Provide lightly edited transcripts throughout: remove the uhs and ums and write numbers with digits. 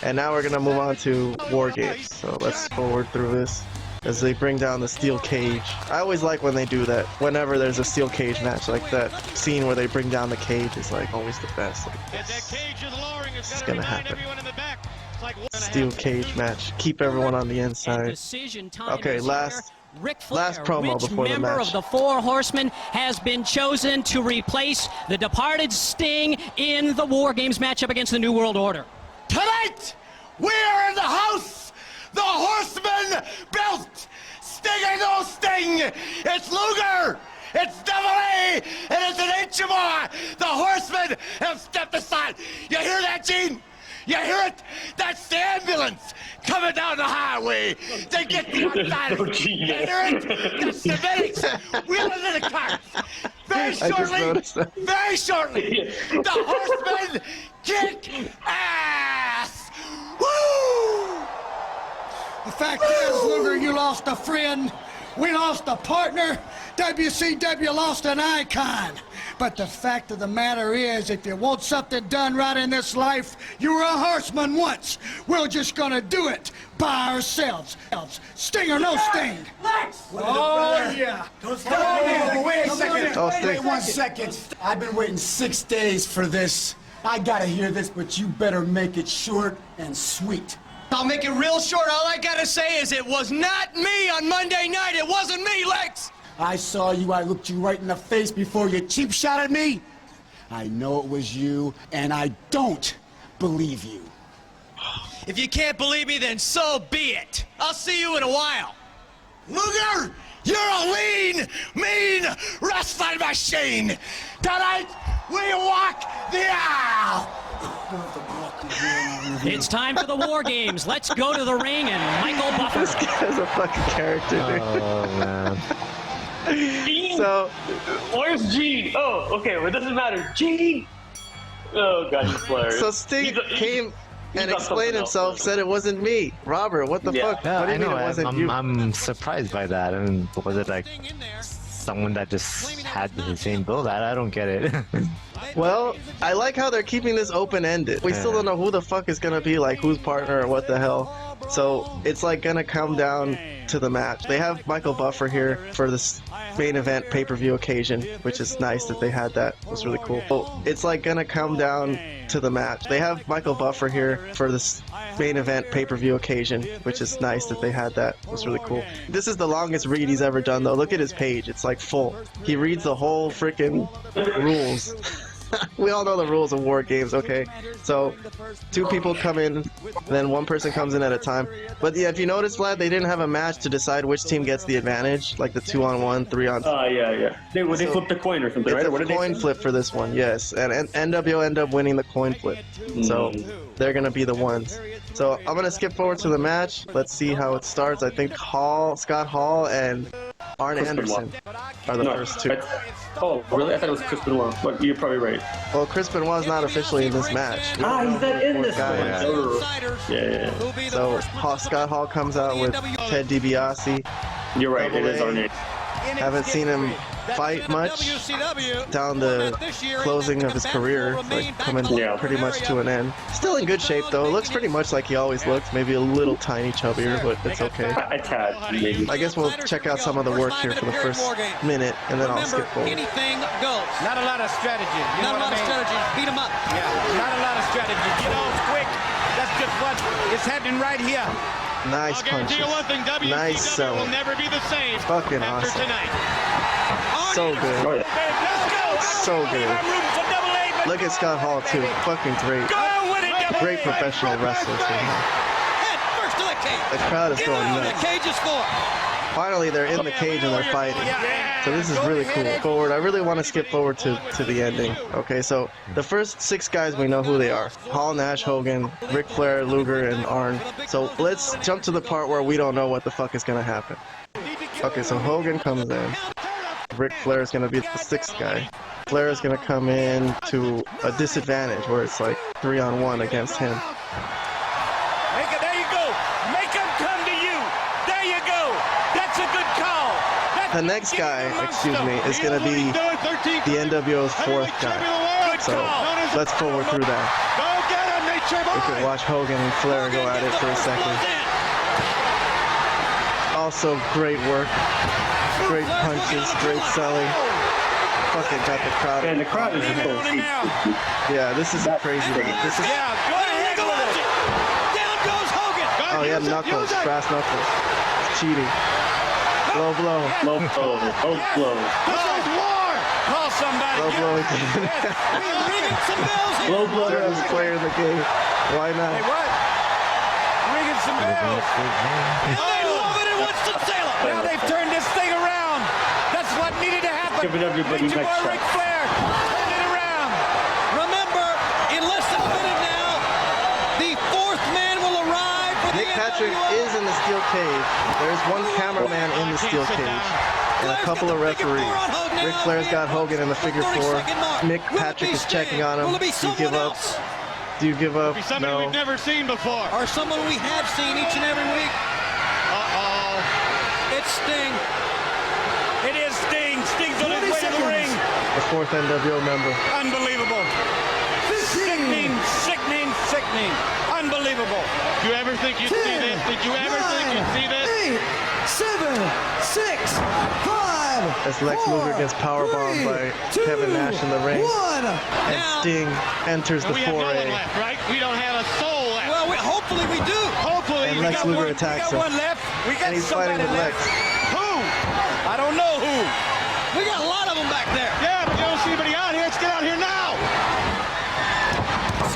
And now we're gonna move on to WarGames. So let's forward through this as they bring down the steel cage. I always like when they do that. Whenever there's a steel cage match, like that scene where they bring down the cage is like always the best. Like, this is gonna happen. Steel cage match. Keep everyone on the inside. Okay, last promo before the match. Member of the Four Horsemen has been chosen to replace the departed Sting in the WarGames matchup against the New World Order. Tonight, we are in the house, the Horseman belt. Sting or no Sting, it's Luger, it's AA, and it's an inch more. The Horsemen have stepped aside. You hear that, Gene? You hear it? That's the ambulance coming down the highway. They get the outside. You hear it? That's the medics wheeling in the cars. Very shortly, the Horsemen kick ass. Woo! The fact is, Luger, you lost a friend. We lost a partner. WCW lost an icon. But the fact of the matter is, if you want something done right in this life, you were a horseman once. We're just gonna do it by ourselves. Sting or no Sting. Oh, yeah. Wait a second. Wait 1 second. I've been waiting 6 days for this. I gotta hear this, but you better make it short and sweet. I'll make it real short. All I gotta say is it was not me on Monday night. It wasn't me, Lex. I saw you, I looked you right in the face before you cheap shot at me. I know it was you, and I don't believe you. If you can't believe me, then so be it. I'll see you in a while. Luger, you're a lean, mean wrestling machine. Tonight, we walk the aisle. It's time for the WarGames. Let's go to the ring and Michael Buffer. This guy's a fucking character, dude. Oh, man. So, where's Gene? Oh, okay, well, it doesn't matter. Gene! Oh, God, he's Flair. so Sting came and explained himself, said it wasn't me. Robert, what the fuck? Yeah, what do you mean it wasn't you? I'm surprised by that. I mean, was it like someone that just had the same build? I don't get it. Well, I like how they're keeping this open-ended. We still don't know who the fuck is gonna be, like, whose partner or what the hell. So, it's like gonna come down to the match. They have Michael Buffer here for this main event pay-per-view occasion, which is nice that they had that. It was really cool. So, it's like gonna come down to the match. They have Michael Buffer here for this main event pay-per-view occasion, which is nice that they had that. It was really cool. This is the longest read he's ever done, though. Look at his page. It's like full. He reads the whole freaking rules. We all know the rules of WarGames, okay? So, 2 people come in, then 1 person comes in at a time. But yeah, if you notice, Vlad, they didn't have a match to decide which team gets the advantage, like the 2-on-1, 3-on-2. Yeah. They flipped the coin or something, right? It's a coin flip for this one, yes. And NWO end up winning the coin flip. So, they're gonna be the ones. So, I'm gonna skip forward to the match. Let's see how it starts. I think Scott Hall and Arn Anderson are the first 2. Oh, really? I thought it was Chris Benoit, but you're probably right. Well, Chris Benoit's not officially in this match. He's not in this one. Yeah. So Scott Hall comes out with Ted DiBiase. You're right, it is Arn. Haven't seen him fight much down the closing of his career, like coming pretty much to an end. Still in good shape though. Looks pretty much like he always looks. Maybe a little tiny chubbier, but it's okay. A tad, maybe. I guess we'll check out some of the work here for the first minute, and then I'll skip forward. Anything goes. Not a lot of strategy. Not a lot of strategy. Beat him up. Yeah, not a lot of strategy. Get off quick. That's just what is happening right here. Nice punches. Nice selling. Will never be the same. Fucking awesome. Tonight. So good. So good. Look at Scott Hall too. Fucking great. Great professional wrestler too. The crowd is going nuts. Finally, they're in the cage and they're fighting. So this is really cool. Forward. I really want to skip forward to the ending. Okay, so the first 6 guys, we know who they are. Hall Nash, Hogan, Ric Flair, Luger, and Arn. So let's jump to the part where we don't know what the fuck is going to happen. Okay, so Hogan comes in. Ric Flair is going to be the 6th guy. Flair is going to come in to a disadvantage where it's like 3-on-1 against him. There you go. Make him come to you. There you go. That's a good call. The next guy, is going to be the NWO's 4th guy. So let's forward through that. Go get him. They We could watch Hogan and Flair go at it for a second. Also, great work. Great punches, great selling. Fucking got the crowd. And the crowd is in full seat. Yeah, this is crazy. This is. Yeah, go ahead with it. Down goes Hogan. Oh, he had knuckles, brass knuckles. It's cheating. Low blow. Low blow. Low blow. This is war. Call somebody. Low blow again. Ringing some bells here. Low blow. They're the player of the game. Why not? Hey, what? Ringing some bells. And they love it and wants to sail it. Now they've turned this thing around. That's what needed to happen. Giving everybody Nature next Boy shot. Ric Flair. Turn it around. Remember, in less than a minute now, the fourth man will arrive for Nick the Patrick NWO. is in the steel cage. There's one cameraman in the steel cage. And a couple of referees. Ric Flair's got Hogan in the figure 4. Nick Patrick is checking on him. Do you give up? Do you give up? Somebody No. we've never seen before. Or someone we have seen each and every week. Uh-oh. It's Sting. It is Sting. Sting's on his way to the ring. The 4th NWO member. Unbelievable. Sickening, sickening, sickening. Unbelievable. Did you ever think you'd see this? Did you ever think you'd see this? 7, 6, 5. As Lex Luger gets powerbombed by Kevin Nash in the ring. 1. And Sting enters the We have no one foray. left, right? We don't have a soul left. Well, hopefully we do. Hopefully, And we Lex got Luger one, attacks we got him. one left. We got And he's fighting somebody with Lex. left. Who? I don't know who. We got a lot of them back there. Yeah, but you don't see anybody out here. Let's get out here now.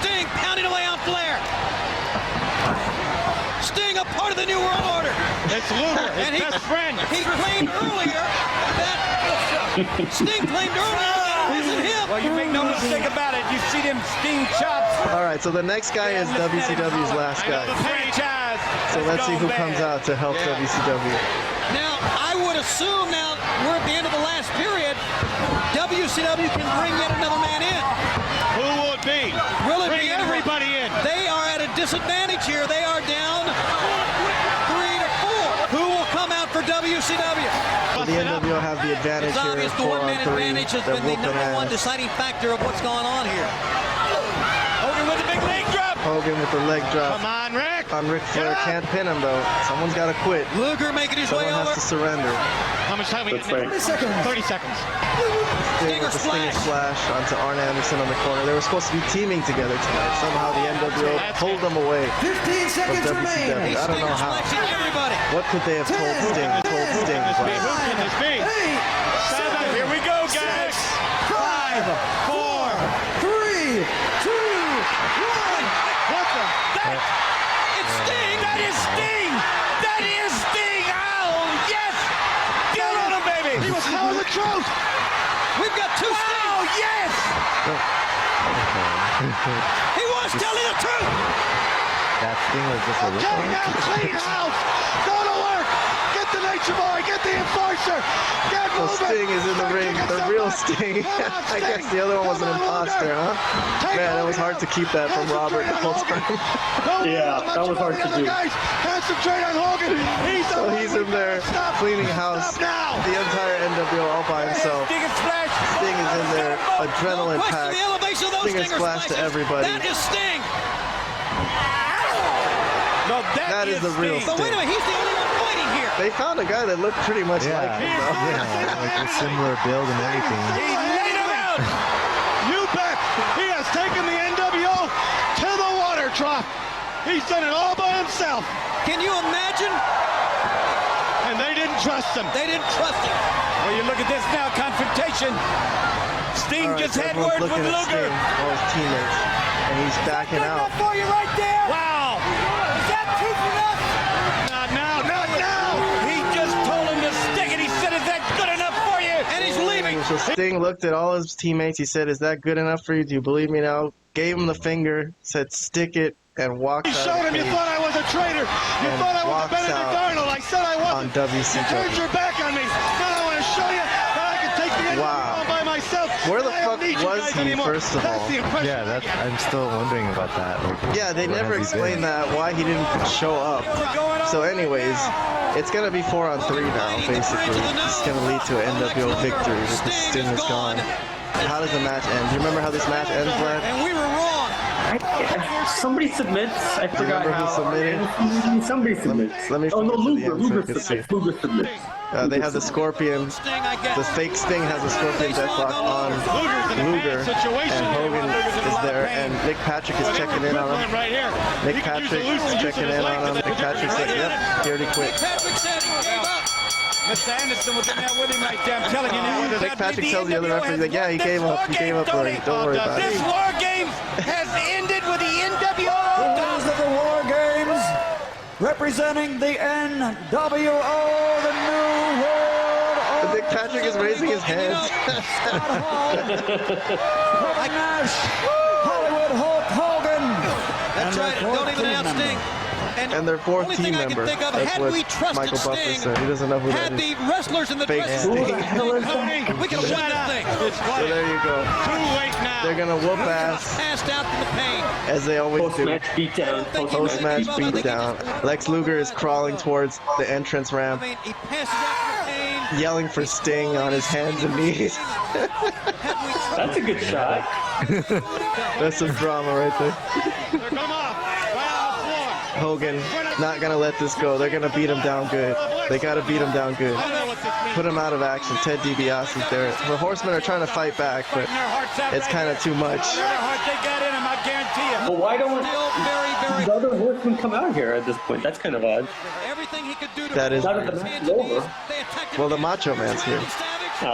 Sting pounding away on Flair. Sting, a part of the New World Order. It's Luger, his best friend. He claimed earlier that Sting claimed earlier that it wasn't him. Well, you make no mistake about it. You see them Sting chops. All right, so the next guy is WCW's last I know guy. the franchise. So let's see who gone comes bad. out to help Yeah. WCW. Now, I would assume now we're at the end of the last period. WCW can bring yet another man in. Who will it be? Will it Bring be everybody in. They are at a disadvantage here. They are down 3 to 4. Who will come out for WCW? So the NWO have the advantage It's here. obvious the 4 on one-man 3. advantage has They're been the whooping number one ass. deciding factor of what's going on here. Hogan with the big leg drop. Hogan with the leg drop. Come on, Rick. On Ric Flair, can't pin him though. Someone's got to quit. Luger making his Someone way has over. to surrender. How much time we That's got? right. 30 seconds. 30 seconds. Sting with the Stinger splash onto Arn Anderson on the corner. They were supposed to be teaming together tonight. Somehow the NWO pulled them away 15 from seconds remain. WCW. I don't know how. Splashing everybody. What could they have told Sting? Told Sting. Who But can this be? 8, 7. Here we go, guys. 5, 4, 3, 2, 1. What the? It's Sting. That is Sting. That is Sting. Oh, yes. Get on him, baby. He was telling the truth. We've got 2 Stings. Oh, yes. He was telling the truth. That thing was just a Okay, now clean house. Go to work. Get the Nature Boy. Get the Enforcer. Get so moving. Sting is in the ring. The real Sting. I guess the other one was an imposter, huh? Man, it was hard to keep that from Robert the whole time. Yeah, that was hard to do. Guys, concentrate on Hogan. So he's in there cleaning house. The entire NWO all by himself. Sting and Splash. Sting is in there, adrenaline Question packed. the elevation of those Stinger Stinger splash to splashes. everybody. That is Sting. No, That is the real But wait a minute, he's the only one fighting here. They found a guy that looked pretty much Yeah, like him, though. yeah, like a similar build and everything. He laid him out. You bet. He has taken the NWO to the water trough. He's done it all by himself. Can you imagine? And they didn't trust him. They didn't trust him. Well, you look at this now, confrontation. Sting All right, just so had everyone's words with looking at Luger. Sting, all his teammates, and he's backing out. for you right there. Wow. Is that too enough? Not now, not now. He just told him to stick it. He said, is that good enough for you? And he's leaving. So Sting looked at all his teammates. He said, "Is that good enough for you? Do you believe me now?" Gave him the finger, said, "Stick it," and walked He out showed of him the you cage thought I was a traitor. You And thought I was a walks Benedict out Arnold. I said I on wasn't. You turned WCW. your back on me. Now I want to show you that I can take the NWO Wow. on by myself. Where the I don't fuck need you was guys he, anymore. first of That's all? the impression Yeah, I that's, get. I'm still wondering about that. Like, Yeah, they where never has he explained been? that, why he didn't show up. So anyways, it's going to be 4 on 3 now, basically. It's going to lead to an NWO victory because Sting is gone. How does the match end? Do you remember how this match ends, Vlad? And we were wrong. Somebody submits. I forgot remember who how. submitted? Somebody submits. Let me Oh no, finish to the Luger. end so you Luger can see. submits. Luger submits. They have the Scorpion. The fake Sting has a Scorpion Deathlock on Luger, and Hogan is there, and Nick Patrick is checking in on him. Nick Patrick is checking in on him. Nick Patrick's like, yep, he already quit. Patrick said he gave up. Mr. Anderson was in there with him right there. I'm telling you now. Nick Patrick tells the other referee, like, yeah, he gave up. He gave up already. Don't worry about This it. War Games has ended with the NWO. Winners of the War Games, representing the NWO, the New World But Nick Patrick is raising his hands. Hall Nash, Hollywood Hulk Hogan. That's right. Don't even announce Sting. And their fourth only team thing I can member. think of, That's had what we trusted Michael Buffer Sting, said. He doesn't know who had that is. the wrestlers in the Fake dressing Sting. room, we could have won this thing. So there you go. Too late now. They're gonna whoop ass Passed out from the pain. as they always do. Post-match beatdown. Post-match beatdown. Lex Luger is crawling towards the entrance I ramp, mean, he passes out from the pain. yelling for Sting on his hands and knees. That's a good shot. That's some drama right there. Come off. Hogan not gonna let this go. They're gonna beat him down good. They gotta beat him down good. Put him out of action. Ted DiBiase's there. The Horsemen are trying to fight back, but it's kind of too much. They got in him, I guarantee you. Well, why don't Still very, the other horsemen come out here at this point? That's kind of odd. everything he could do to That is Now that the match is over. They attacked him. Well, the Macho Man's here.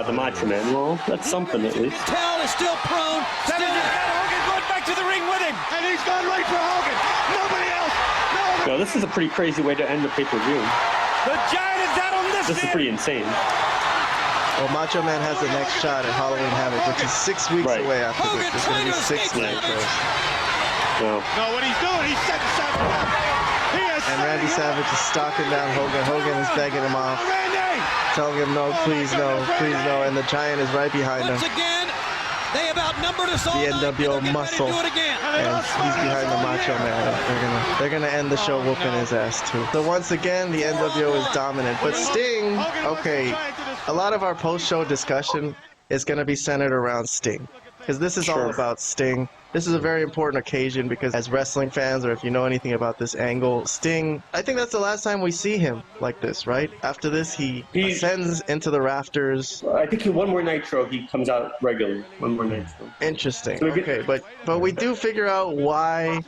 The Macho Man. Well, that's something at least. Tell is still prone. Savage has got Hogan going back to the ring with him. And he's gone right for Hogan. Nobody else. No. So this is a pretty crazy way to end the pay-per-view. The Giant is out on this This is pretty insane. Well, Macho Man has the next shot at Halloween Havoc, which is 6 weeks Right. away after this. It's going to be 6 weeks. No. No, what he's doing, he's setting Savage up. He is And Randy Savage is stalking down Hogan. Hogan is begging him off, Randy. telling him, no, please, no, please, no. And the Giant is right behind him. Once again, they have outnumbered us all The night, and NWO they're getting muscle. ready to do it again. And he's behind the Macho Man. They're gonna end the show whooping his ass too. So once again, the NWO is dominant. But Sting, okay, a lot of our post-show discussion is gonna be centered around Sting, because this is all Sure. about Sting. This is a very important occasion because as wrestling fans, or if you know anything about this angle, Sting, I think that's the last time we see him like this, right? After this, he ascends into the rafters. I think one more Nitro, he comes out regularly. One more Nitro. Interesting. So we get- Okay, but we do figure out why.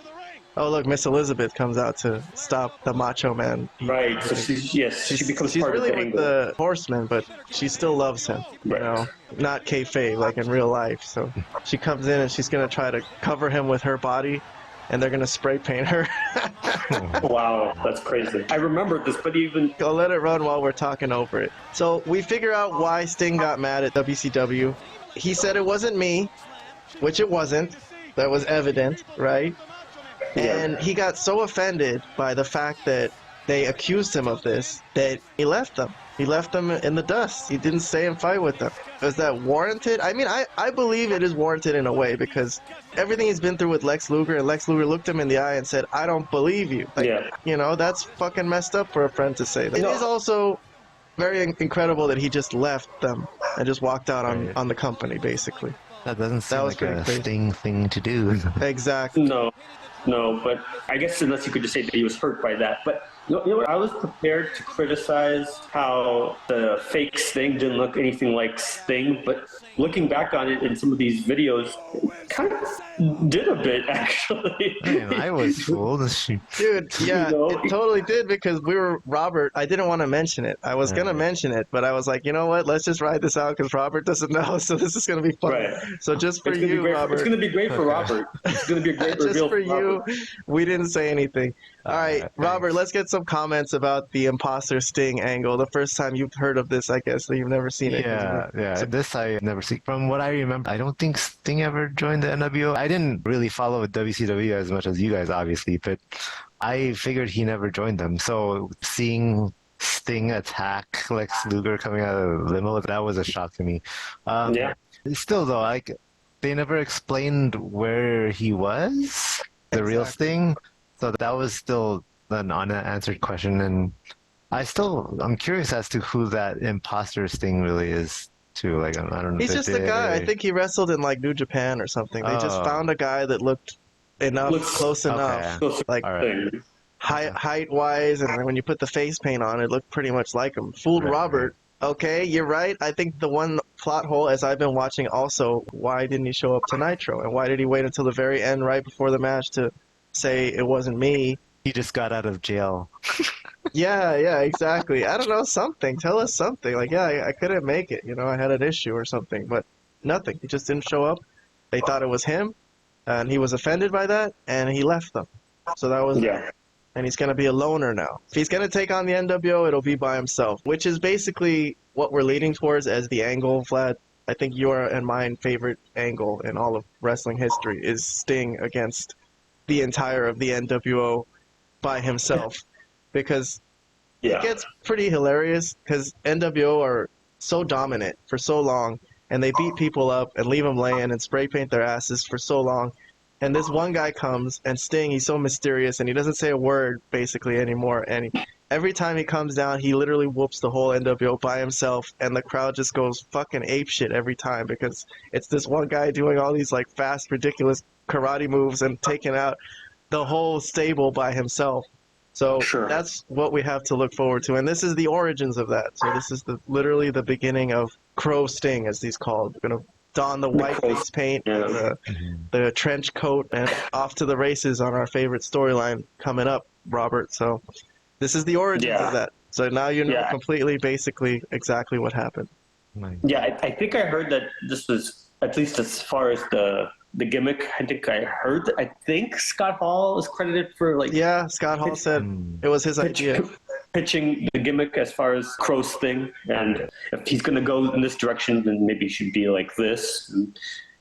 Oh look, Miss Elizabeth comes out to stop the Macho Man. Right. So she becomes She's part really of the with angle. the Horseman, but she still loves him. You Right. know, not kayfabe like in real life. So she comes in and she's gonna try to cover him with her body, and they're gonna spray paint her. Wow, that's crazy. I remember this, but even I'll let it run while we're talking over it. So we figure out why Sting got mad at WCW. He said it wasn't me, which it wasn't. That was evident, right? And he got so offended by the fact that they accused him of this that he left them. He left them in the dust. He didn't stay and fight with them. Was that warranted? I mean, I believe it is warranted in a way because everything he's been through with Lex Luger, and Lex Luger looked him in the eye and said, I don't believe you. Like, Yeah. You know, that's fucking messed up for a friend to say. It is also very incredible that he just left them and just walked out on the company, basically. That doesn't seem was like pretty a crazy. Sting thing to do. Exactly. No, but I guess unless you could just say that he was hurt by that. But you know what? I was prepared to criticize how the fake Sting didn't look anything like Sting, but looking back on it in some of these videos, it kind of did a bit, actually. Man, I was fooled. Dude, yeah, You know? it totally did because Robert, I didn't want to mention it. I was going to mention it, but I was like, you know what? Let's just ride this out because Robert doesn't know, so this is going to be fun. Right. So just for It's gonna be you, great. Robert. It's going to be great for Robert. It's going to be a great Just reveal for you, Robert. we didn't say anything. All right, thanks. Robert, let's get some comments about the imposter Sting angle. The first time you've heard of this, I guess, so you've never seen it. Yeah. This I never see. From what I remember, I don't think Sting ever joined the NWO. I didn't really follow WCW as much as you guys, obviously, but I figured he never joined them. So seeing Sting attack Lex Luger coming out of the limo, that was a shock to me. Yeah. Still, though, like they never explained where he was, the real Sting. So that was still an unanswered question, and I'm curious as to who that imposter Sting really is too. Like I don't know. He's just a guy. I think he wrestled in like New Japan or something. They just Oh. found a guy that looked enough, Looks- close enough. Looks Like All right. height-wise, and then when you put the face paint on, it looked pretty much like him. Fooled Right, Robert. Okay, you're right. I think the one plot hole, as I've been watching also, why didn't he show up to Nitro? And why did he wait until the very end, right before the match, to say it wasn't me? He just got out of jail. Yeah, exactly. I don't know, something. Tell us something. Like, yeah, I couldn't make it. You know, I had an issue or something, but nothing. He just didn't show up. They thought it was him, and he was offended by that, and he left them. So that was Yeah. and he's going to be a loner now. If he's going to take on the NWO, it'll be by himself, which is basically what we're leading towards as the angle, Vlad. I think your and mine favorite angle in all of wrestling history is Sting against the entire of the NWO by himself, because it gets pretty hilarious because NWO are so dominant for so long, and they beat people up and leave them laying and spray paint their asses for so long. And this one guy comes, and Sting, he's so mysterious, and he doesn't say a word, basically, anymore. And every time he comes down, he literally whoops the whole NWO by himself, and the crowd just goes fucking apeshit every time, because it's this one guy doing all these, like, fast, ridiculous karate moves and taking out the whole stable by himself. So that's what we have to look forward to. And this is the origins of that. So this is literally the beginning of Crow Sting, as he's called. We're going to don the white face paint, and the trench coat, and off to the races on our favorite storyline coming up, Robert. So this is the origins of that. So now you know completely, basically, exactly what happened. Yeah, I think I heard that this was, at least as far as the gimmick, I think Scott Hall is credited for, like... Yeah, Scott Hall said it was his idea. Pitching the gimmick as far as Crow's thing, and if he's going to go in this direction, then maybe it should be like this. And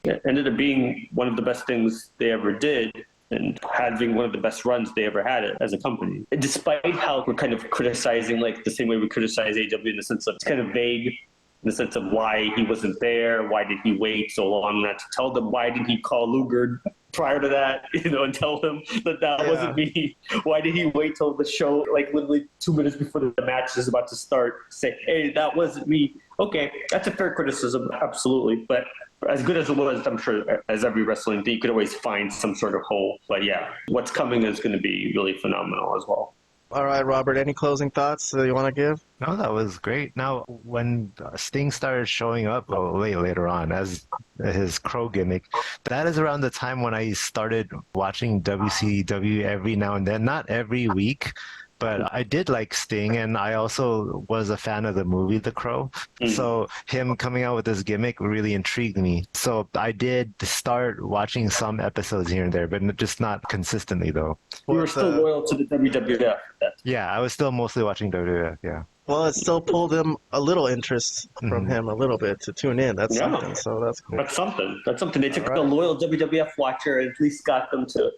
it ended up being one of the best things they ever did, and having one of the best runs they ever had as a company. Despite how we're kind of criticizing, like the same way we criticize AW in the sense of it's kind of vague, in the sense of why he wasn't there, why did he wait so long not to tell them, why didn't he call Luger prior to that, and tell him that wasn't me? Why did he wait till the show, like literally 2 minutes before the match is about to start, say, hey, that wasn't me? Okay, that's a fair criticism, absolutely. But as good as it was, I'm sure, as every wrestling thing, you could always find some sort of hole. But yeah, what's coming is going to be really phenomenal as well. All right, Robert, any closing thoughts that you want to give? No, that was great. Now, when Sting started showing up way later on as his Crow gimmick, that is around the time when I started watching WCW every now and then. Not every week, but I did like Sting, and I also was a fan of the movie The Crow. So him coming out with this gimmick really intrigued me. So I did start watching some episodes here and there, but just not consistently, though. You were still loyal to the WWF. Yeah, I was still mostly watching WWF, yeah. Well, it still pulled him a little interest from him a little bit to tune in. That's something, so that's cool. That's something. They took a loyal WWF watcher and at least got them to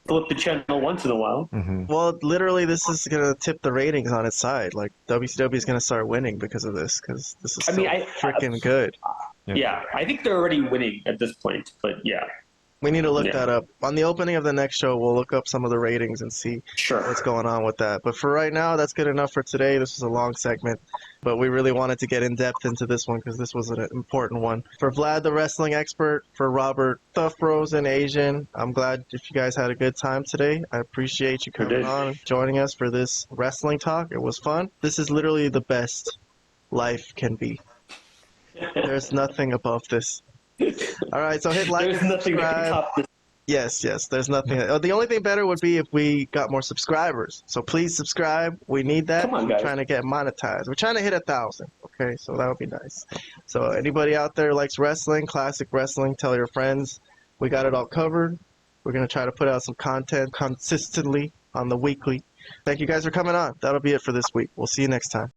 flip the channel once in a while. Well, literally, this is going to tip the ratings on its side. Like, WCW is going to start winning because of this, because this is freaking good. Yeah, I think they're already winning at this point, but yeah. We need to look that up. On the opening of the next show, we'll look up some of the ratings and see what's going on with that. But for right now, that's good enough for today. This was a long segment, but we really wanted to get in depth into this one because this was an important one. For Vlad, the wrestling expert, for Robert, Tough Bros and Asian, I'm glad if you guys had a good time today. I appreciate you coming on and joining us for this wrestling talk. It was fun. This is literally the best life can be. There's nothing above this. All right, so hit like and subscribe. Yes, there's nothing. The only thing better would be if we got more subscribers. So please subscribe. We need that. Come on, guys. We're trying to get monetized. We're trying to hit 1,000. Okay, so that would be nice. So anybody out there likes wrestling, classic wrestling, tell your friends. We got it all covered. We're going to try to put out some content consistently on the weekly. Thank you guys for coming on. That'll be it for this week. We'll see you next time.